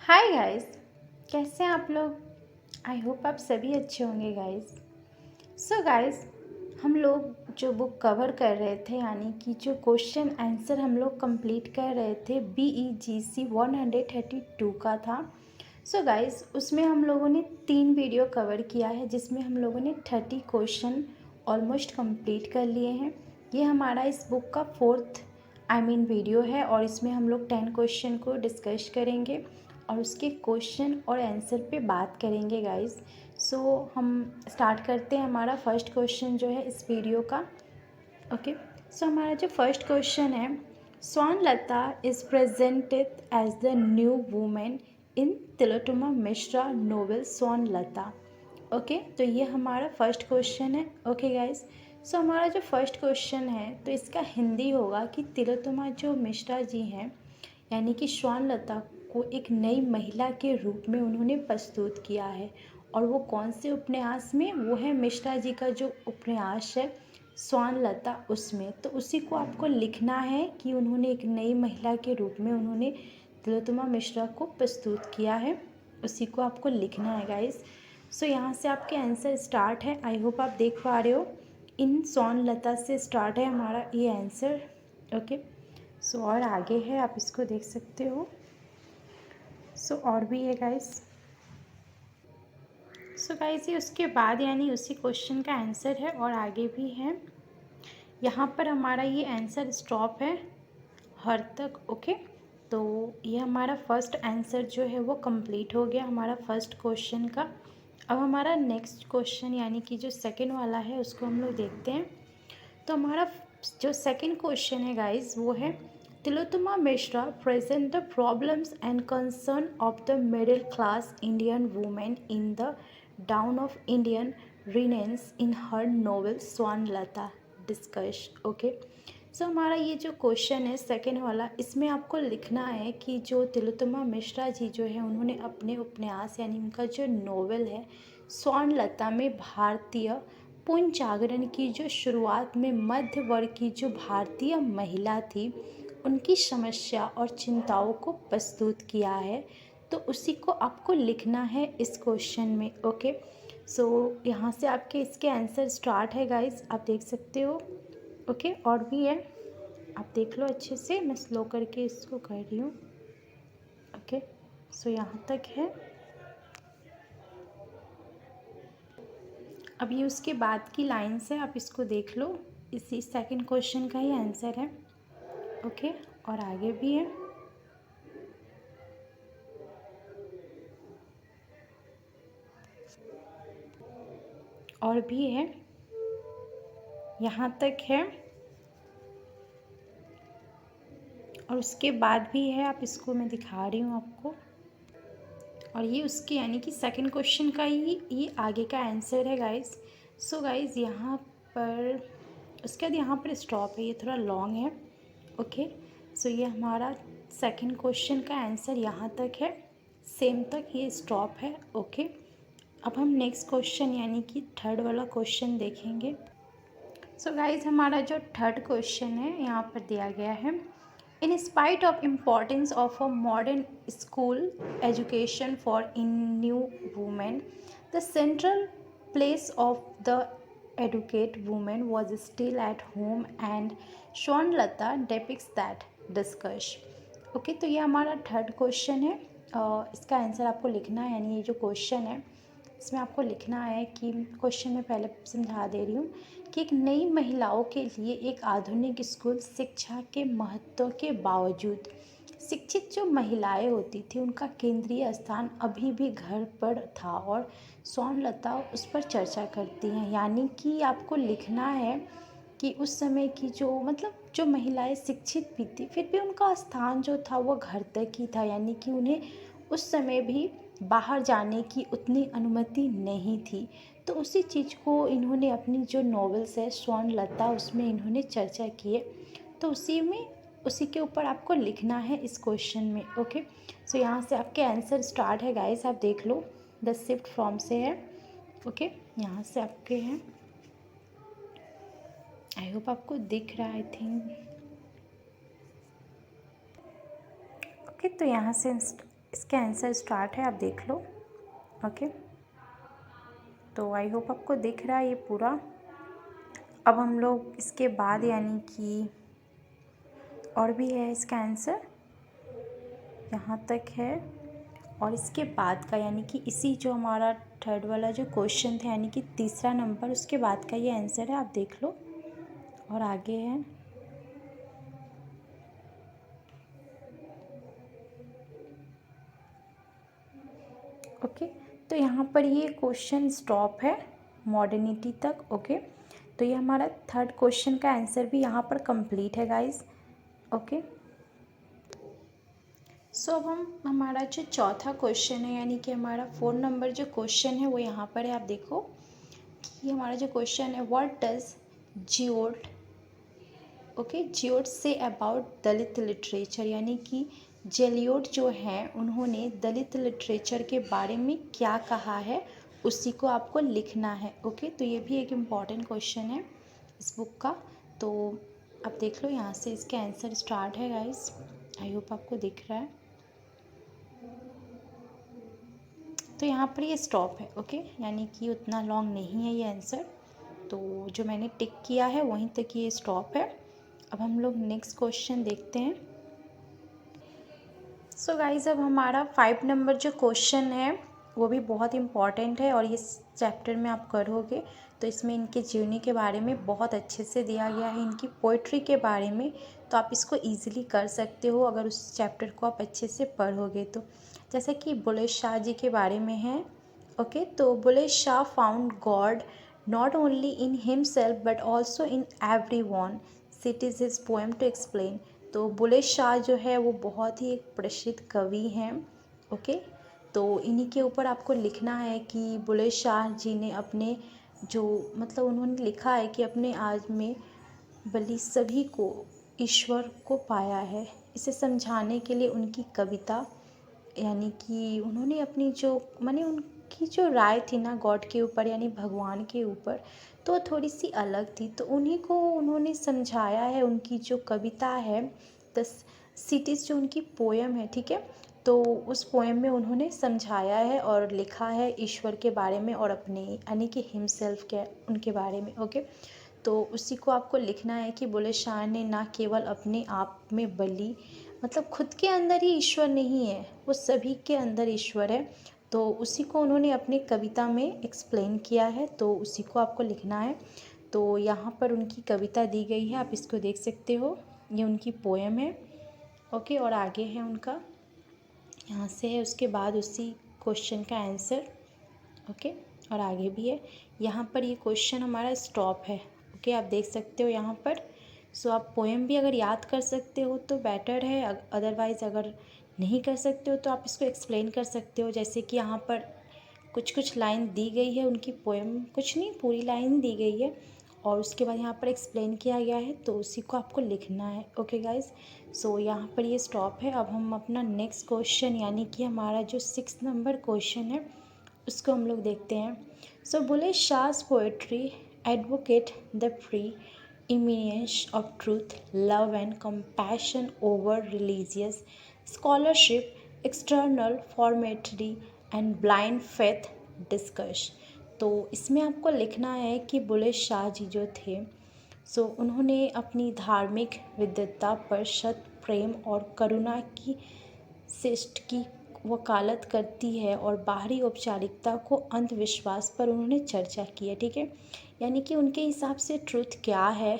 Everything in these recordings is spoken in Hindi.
Hi guys. कैसे हैं आप लोग। आई होप आप सभी अच्छे होंगे गाइस। सो गाइस, हम लोग जो बुक कवर कर रहे थे यानी कि जो क्वेश्चन आंसर हम लोग कंप्लीट कर रहे थे BEGC 132 का था। सो गाइस, उसमें हम लोगों ने 3 वीडियो कवर किया है जिसमें हम लोगों ने 30 क्वेश्चन ऑलमोस्ट कंप्लीट कर लिए हैं। ये हमारा इस बुक का फोर्थ वीडियो है और इसमें हम लोग 10 क्वेश्चन को डिस्कस करेंगे और उसके क्वेश्चन और आंसर पे बात करेंगे गाइस। सो हम स्टार्ट करते हैं हमारा फर्स्ट क्वेश्चन जो है इस वीडियो का। ओके। सो हमारा जो फर्स्ट क्वेश्चन है, Swarnalata is presented as the new women in Tilottama Mishra novel Swarnalata. Okay, तो ये हमारा फर्स्ट क्वेश्चन है। ओके गाइस, सो हमारा जो फर्स्ट क्वेश्चन है तो इसका हिंदी होगा कि तिलोत्तमा जो मिश्रा जी हैं यानी कि स्वर्णलता को एक नई महिला के रूप में उन्होंने प्रस्तुत किया है। और वो कौन से उपन्यास में? वो है मिश्रा जी का जो उपन्यास है स्वर्णलता, उसमें। तो उसी को आपको लिखना है कि उन्होंने एक नई महिला के रूप में उन्होंने तिलोत्तमा मिश्रा को प्रस्तुत किया है, उसी को आपको लिखना है गाइस। सो यहाँ से आपके आंसर स्टार्ट है। आई होप आप देख पा रहे हो। इन स्वर्णलता से स्टार्ट है हमारा ये आंसर। ओके। सो और आगे है, आप इसको देख सकते हो। सो और भी है गाइस। सो गाइस, ये उसके बाद यानी उसी क्वेश्चन का आंसर है और आगे भी है। यहाँ पर हमारा ये आंसर स्टॉप है हर तक। ओके, तो ये हमारा फर्स्ट आंसर जो है वो कंप्लीट हो गया हमारा फर्स्ट क्वेश्चन का। अब हमारा नेक्स्ट क्वेश्चन यानी कि जो सेकंड वाला है उसको हम लोग देखते हैं। तो हमारा जो सेकंड क्वेश्चन है गाइस वो है, Tilottama Mishra present the problems and concern of the middle class Indian women in the dawn of Indian renaissance in her novel Swarnalata discuss. Okay, so हमारा ये जो क्वेश्चन है सेकंड वाला, इसमें आपको लिखना है कि जो तिलोत्तमा मिश्रा जी जो है उन्होंने अपने उपन्यास यानी उनका जो नोवेल है स्वर्णलता में भारतीय पुनर्जागरण की जो शुरुआत में मध्य वर्ग की जो भारतीय महिला थी उनकी समस्या और चिंताओं को प्रस्तुत किया है। तो उसी को आपको लिखना है इस क्वेश्चन में। ओके, सो यहाँ से आपके इसके आंसर स्टार्ट है गाइस, आप देख सकते हो। ओके, और भी है, आप देख लो अच्छे से, मैं स्लो करके इसको कर रही हूँ। ओके, सो यहाँ तक है। अब ये उसके बाद की लाइन्स है, आप इसको देख लो। इसी सेकंड क्वेश्चन का ही आंसर है। ओके, और आगे भी है। और भी है, यहाँ तक है और उसके बाद भी है, आप इसको मैं दिखा रही हूँ आपको। और ये उसके यानी कि सेकंड क्वेश्चन का ही ये आगे का आंसर है गाइस। सो गाइस, यहाँ पर उसके बाद यहाँ पर स्टॉप है, ये थोड़ा लॉन्ग है। ओके, सो ये हमारा सेकंड क्वेश्चन का आंसर यहाँ तक है, सेम तक ये स्टॉप है। ओके, अब हम नेक्स्ट क्वेश्चन यानी कि थर्ड वाला क्वेश्चन देखेंगे। सो गाइज, हमारा जो थर्ड क्वेश्चन है यहाँ पर दिया गया है, in spite of importance of a modern school education for in new women the central place of the educate woman was still at home and Swarnlata depicts that discuss। Okay, तो ये हमारा थर्ड क्वेश्चन है। इसका आंसर आपको लिखना है, यानी ये जो क्वेश्चन है इसमें आपको लिखना है कि क्वेश्चन में पहले समझा दे रही हूँ कि एक नई महिलाओं के लिए एक आधुनिक स्कूल शिक्षा के महत्व के बावजूद शिक्षित जो महिलाएं होती थी उनका केंद्रीय स्थान अभी भी घर पर था और स्वर्णलता उस पर चर्चा करती हैं। यानी कि आपको लिखना है कि उस समय की जो जो महिलाएं शिक्षित भी थी फिर भी उनका स्थान जो था वो घर तक ही था, यानी कि उन्हें उस समय भी बाहर जाने की उतनी अनुमति नहीं थी। तो उसी चीज़ को इन्होंने अपनी जो नॉवेल्स है स्वर्णलता उसमें इन्होंने चर्चा की है। तो उसी के ऊपर आपको लिखना है इस क्वेश्चन में। ओके, सो यहाँ से आपके आंसर स्टार्ट है गाइस, आप देख लो। द शिफ्ट फॉर्म से है। ओके, यहाँ से आपके हैं। आई होप आपको दिख रहा है, आई थिंक। ओके, तो यहाँ से इसका आंसर स्टार्ट है, आप देख लो। ओके, तो आई होप आपको दिख रहा है ये पूरा। अब हम लोग इसके बाद यानी कि और भी है इसका आंसर, यहाँ तक है। और इसके बाद का यानी कि इसी जो हमारा थर्ड वाला जो क्वेश्चन था यानी कि तीसरा नंबर, उसके बाद का ये आंसर है, आप देख लो। और आगे है ओके। तो यहाँ पर ये क्वेश्चन स्टॉप है मॉडर्निटी तक। ओके, तो ये हमारा थर्ड क्वेश्चन का आंसर भी यहाँ पर कंप्लीट है गाइस। ओके, सो अब हम हमारा जो चौथा क्वेश्चन है यानी कि हमारा 4 नंबर जो क्वेश्चन है वो यहाँ पर है, आप देखो कि हमारा जो क्वेश्चन है, what does Zelliot okay Zelliot say about Dalit literature, यानी कि जेलियोट जो हैं उन्होंने दलित लिटरेचर के बारे में क्या कहा है, उसी को आपको लिखना है। ओके, तो ये भी एक इम्पॉर्टेंट क्वेश्चन है इस बुक का। तो आप देख लो, यहाँ से इसका आंसर स्टार्ट है गाइस। आई होप आपको दिख रहा है। तो यहाँ पर ये स्टॉप है। ओके, यानी कि उतना लॉन्ग नहीं है ये आंसर, तो जो मैंने टिक किया है वहीं तक ये स्टॉप है। अब हम लोग नेक्स्ट क्वेश्चन देखते हैं। सो गाइज, अब हमारा 5 नंबर जो क्वेश्चन है वो भी बहुत इम्पॉर्टेंट है, और इस चैप्टर में आप करोगे तो इसमें इनके जीवनी के बारे में बहुत अच्छे से दिया गया है, इनकी पोइट्री के बारे में। तो आप इसको ईजिली कर सकते हो अगर उस चैप्टर को आप अच्छे से पढ़ोगे तो। जैसे कि बुले शाह जी के बारे में है। ओके, तो Bulleh Shah found God not only in himself but also in every one, it is his poem to explain. तो बुले शाह जो है वो बहुत ही एक प्रसिद्ध कवि हैं। ओके, तो इन्हीं के ऊपर आपको लिखना है कि बुले शाह जी ने अपने जो मतलब उन्होंने लिखा है कि अपने आज में बलि सभी को ईश्वर को पाया है। इसे समझाने के लिए उनकी कविता यानी कि उन्होंने अपनी जो माने उनकी जो राय थी ना गॉड के ऊपर यानी भगवान के ऊपर, तो थोड़ी सी अलग थी। तो उन्हीं को उन्होंने समझाया है। उनकी जो कविता है द सिटीज़, जो उनकी पोएम है, ठीक है, तो उस पोएम में उन्होंने समझाया है और लिखा है ईश्वर के बारे में और अपने यानी कि हिमसेल्फ के उनके बारे में। ओके, तो उसी को आपको लिखना है कि बुले शाह ने ना केवल अपने आप में बलि मतलब खुद के अंदर ही ईश्वर नहीं है, वो सभी के अंदर ईश्वर है। तो उसी को उन्होंने अपनी कविता में एक्सप्लेन किया है, तो उसी को आपको लिखना है। तो यहाँ पर उनकी कविता दी गई है, आप इसको देख सकते हो, ये उनकी पोएम है। ओके, और आगे है उनका यहाँ से है, उसके बाद उसी क्वेश्चन का आंसर। ओके, और आगे भी है। यहाँ पर ये क्वेश्चन हमारा स्टॉप है। ओके, आप देख सकते हो यहाँ पर। सो आप पोएम भी अगर याद कर सकते हो तो बेटर है, अदरवाइज़ अगर नहीं कर सकते हो तो आप इसको एक्सप्लेन कर सकते हो। जैसे कि यहाँ पर कुछ कुछ लाइन दी गई है उनकी पोएम, कुछ नहीं पूरी लाइन दी गई है, और उसके बाद यहाँ पर एक्सप्लेन किया गया है, तो उसी को आपको लिखना है। ओके गाइज, सो यहाँ पर ये स्टॉप है। अब हम अपना नेक्स्ट क्वेश्चन यानी कि हमारा जो 6 नंबर क्वेश्चन है उसको हम लोग देखते हैं। So Bulleh Shah's poetry advocate the preeminence of truth, love and compassion over religious scholarship, external formality and blind faith discuss. तो इसमें आपको लिखना है कि बुले शाह जी जो थे सो उन्होंने अपनी धार्मिक विद्वता पर सत प्रेम और करुणा की शिष्ट की वकालत करती है, और बाहरी औपचारिकता को अंधविश्वास पर उन्होंने चर्चा की है। ठीक है, यानी कि उनके हिसाब से ट्रुथ क्या है,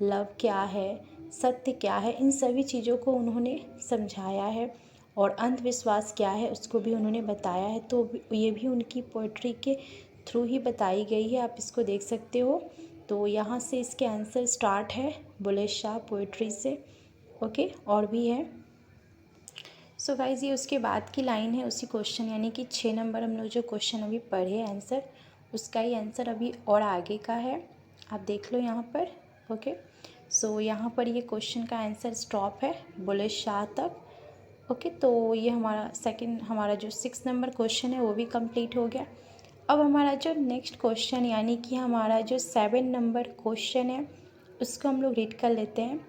लव क्या है, सत्य क्या है, इन सभी चीज़ों को उन्होंने समझाया है, और अंधविश्वास क्या है उसको भी उन्होंने बताया है। तो ये भी उनकी पोइट्री के थ्रू ही बताई गई है, आप इसको देख सकते हो। तो यहाँ से इसके आंसर स्टार्ट है बुले शाह पोइट्री से। ओके, और भी है। सो गाइज़, ये उसके बाद की लाइन है उसी क्वेश्चन यानी कि 6 नंबर हम लोग जो क्वेश्चन अभी पढ़े आंसर, उसका ही आंसर अभी और आगे का है, आप देख लो यहाँ पर। ओके, सो यहाँ पर ये क्वेश्चन का आंसर स्टॉप है बुले शाह तक। ओके, तो ये हमारा सेकंड हमारा जो 6 नंबर क्वेश्चन है वो भी कंप्लीट हो गया। अब हमारा जो नेक्स्ट क्वेश्चन यानी कि हमारा जो 7 नंबर क्वेश्चन है उसको हम लोग रीड कर लेते हैं।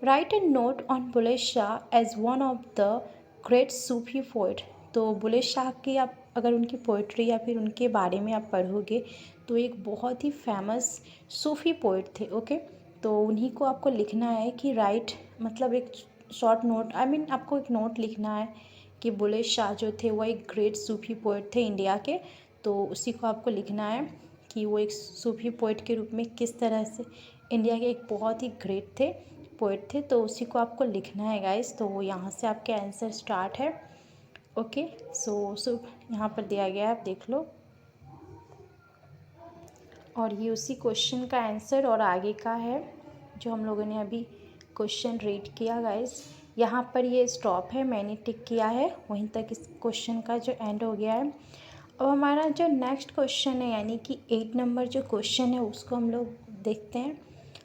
Right A note on Bulleh Shah as one of the great Sufi poet. तो बुले शाह की आप अगर उनकी पोइट्री या फिर उनके बारे में आप पढ़ोगे तो एक बहुत ही फेमस सूफी पोइट थे। ओके, तो उन्हीं को आपको लिखना है कि राइट, मतलब एक शॉर्ट नोट, आपको एक नोट लिखना है कि बुले शाह जो थे वो एक ग्रेट सूफी पोइट थे इंडिया के। तो उसी को आपको लिखना है कि वो एक सूफी पोइट के रूप में किस तरह से इंडिया के एक बहुत ही ग्रेट थे पोइट थे। तो उसी को आपको लिखना है गाइस। तो यहाँ से आपके आंसर स्टार्ट है। ओके, सो यहाँ पर दिया गया है, आप देख लो। और ये उसी क्वेश्चन का आंसर और आगे का है जो हम लोगों ने अभी क्वेश्चन रीड किया गाइस। यहाँ पर ये स्टॉप है, मैंने टिक किया है, वहीं तक इस क्वेश्चन का जो एंड हो गया है। अब हमारा जो नेक्स्ट क्वेश्चन है यानी कि 8 नंबर जो क्वेश्चन है उसको हम लोग देखते हैं।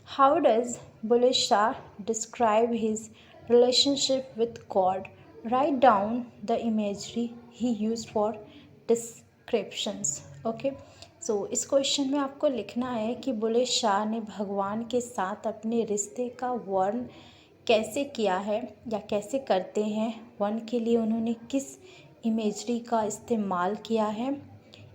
How does Bulleh Shah describe his relationship with God? Right down the imagery he use for descriptions. Okay, so इस क्वेश्चन में आपको लिखना है कि बुले शाह ने भगवान के साथ अपने रिश्ते का वर्णन कैसे किया है या कैसे करते हैं। वर्णन के लिए उन्होंने किस इमेजरी का इस्तेमाल किया है,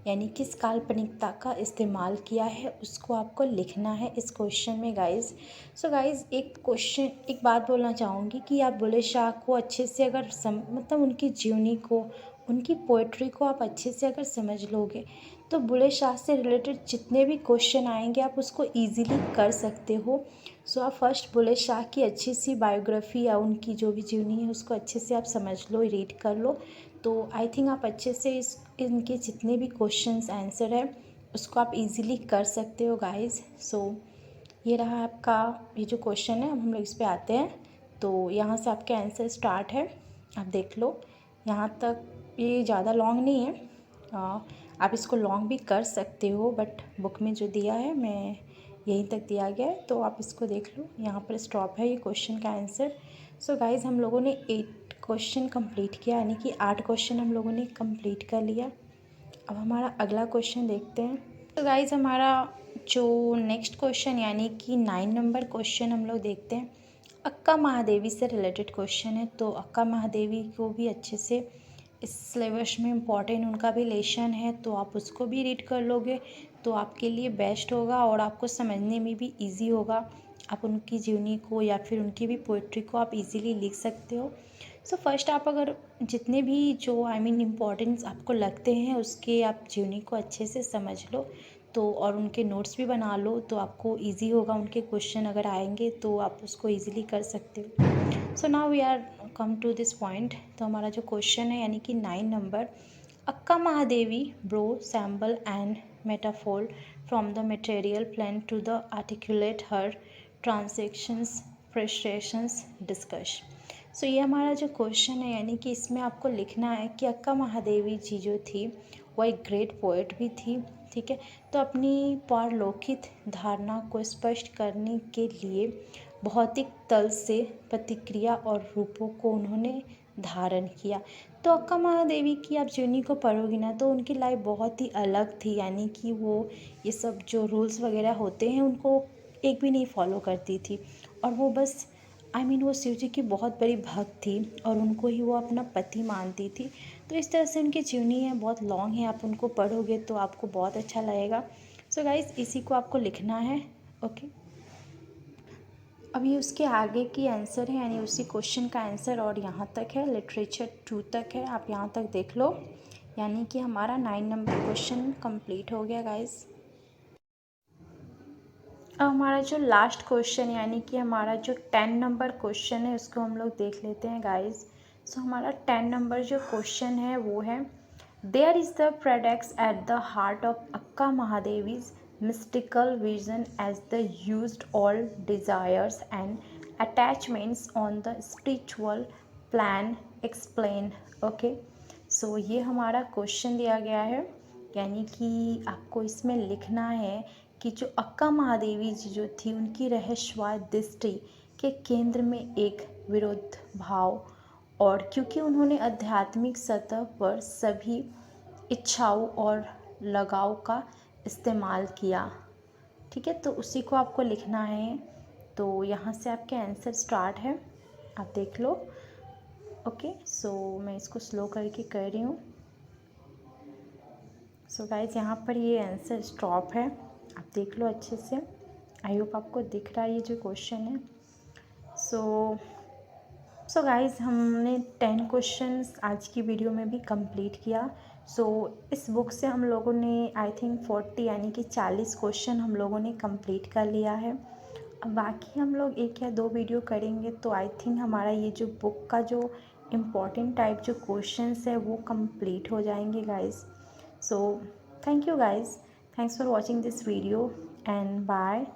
यानी किस काल्पनिकता का इस्तेमाल किया है, उसको आपको लिखना है इस क्वेश्चन में गाइस। सो गाइस, एक बात बोलना चाहूँगी कि आप बुले शाह को अच्छे से अगर मतलब उनकी जीवनी को, उनकी पोइट्री को आप अच्छे से अगर समझ लोगे तो बुले शाह से रिलेटेड जितने भी क्वेश्चन आएंगे आप उसको ईजीली कर सकते हो। सो आप फर्स्ट बुले शाह की अच्छी सी बायोग्राफी या उनकी जो भी जीवनी है उसको अच्छे से आप समझ लो, रीड कर लो। तो आई थिंक आप अच्छे से इनके जितने भी क्वेश्चंस आंसर है उसको आप इजीली कर सकते हो गाइस। सो ये रहा आपका ये जो क्वेश्चन है। अब हम लोग इस पे आते हैं। तो यहाँ से आपके आंसर स्टार्ट है, आप देख लो। यहाँ तक ये ज़्यादा लॉन्ग नहीं है, आप इसको लॉन्ग भी कर सकते हो, बट बुक में जो दिया है मैं यहीं तक दिया गया है, तो आप इसको देख लो। यहाँ पर स्टॉप है ये क्वेश्चन का आंसर। सो गाइज़, हम लोगों ने 8 क्वेश्चन कंप्लीट किया, यानी कि 8 क्वेश्चन हम लोगों ने कंप्लीट कर लिया। अब हमारा अगला क्वेश्चन देखते हैं। तो गाइज़, हमारा जो नेक्स्ट क्वेश्चन यानी कि 9 नंबर क्वेश्चन हम लोग देखते हैं। अक्का महादेवी से रिलेटेड क्वेश्चन है। तो अक्का महादेवी को भी अच्छे से इस सिलेबस में इम्पॉर्टेंट उनका भी लेसन है, तो आप उसको भी रीड कर लोगे तो आपके लिए बेस्ट होगा और आपको समझने में भी इजी होगा। आप उनकी जीवनी को या फिर उनकी भी पोइट्री को आप इजीली लिख सकते हो। सो फर्स्ट आप अगर जितने भी जो इम्पॉर्टेंस आपको लगते हैं उसके आप जीवनी को अच्छे से समझ लो तो, और उनके नोट्स भी बना लो तो आपको इजी होगा। उनके क्वेश्चन अगर आएंगे तो आप उसको इजीली कर सकते हो। So now we are come to this point. तो हमारा जो क्वेश्चन है यानी कि 9 number, Akka Mahadevi bro symbol and metaphor from the material plane to the articulate her transactions frustrations discuss. So ये हमारा जो क्वेश्चन है यानी कि इसमें आपको लिखना है कि अक्का महादेवी जी जो थी वो एक ग्रेट पोएट भी थी, ठीक है। तो अपनी पारलौकिक धारणा को स्पष्ट करने के लिए भौतिक तल से प्रतिक्रिया और रूपों को उन्होंने धारण किया। तो अक्का महादेवी की आप जीवनी को पढ़ोगी ना तो उनकी लाइफ बहुत ही अलग थी, यानी कि वो ये सब जो रूल्स वगैरह होते हैं उनको एक भी नहीं फॉलो करती थी, और वो बस वो शिव जी की बहुत बड़ी भक्त थी और उनको ही वो अपना पति मानती थी। तो इस तरह से उनकी जीवनी है, बहुत लॉन्ग है, आप उनको पढ़ोगे तो आपको बहुत अच्छा लगेगा। सो गाइस, इसी को आपको लिखना है। ओके, अब ये उसके आगे की आंसर है, यानी उसी क्वेश्चन का आंसर, और यहाँ तक है, लिटरेचर 2 तक है, आप यहाँ तक देख लो। यानी कि हमारा 9 नंबर क्वेश्चन कंप्लीट हो गया गाइस। अब हमारा जो लास्ट क्वेश्चन यानी कि हमारा जो 10 नंबर क्वेश्चन है उसको हम लोग देख लेते हैं गाइस। सो हमारा 10 नंबर जो क्वेश्चन है वो है, there is the products at the heart of Akka Mahadevi's mystical vision as the used all desires and attachments on the spiritual plan explain। Okay, so ये हमारा क्वेश्चन दिया गया है, यानी कि आपको इसमें लिखना है कि जो अक्का महादेवी जी जो थी उनकी रहस्यवाद दृष्टि के केंद्र में एक विरोध भाव, और क्योंकि उन्होंने आध्यात्मिक सतह पर सभी इच्छाओं और लगाव का इस्तेमाल किया, ठीक है। तो उसी को आपको लिखना है। तो यहाँ से आपके आंसर स्टार्ट है, आप देख लो। ओके, सो मैं इसको स्लो करके कर रही हूँ। सो गाइज यहाँ पर ये आंसर स्टॉप है, आप देख लो अच्छे से। आई होप आपको दिख रहा है ये जो क्वेश्चन है। सो गाइज़ हमने 10 क्वेश्चंस आज की वीडियो में भी कंप्लीट किया। सो इस बुक से हम लोगों ने आई थिंक 40 यानी कि 40 क्वेश्चन हम लोगों ने कंप्लीट कर लिया है। अब बाकी हम लोग 1 या 2 वीडियो करेंगे तो आई थिंक हमारा ये जो बुक का जो इम्पोर्टेंट टाइप जो क्वेश्चंस है वो कंप्लीट हो जाएंगे guys. So thank you guys, thanks for watching this video and bye.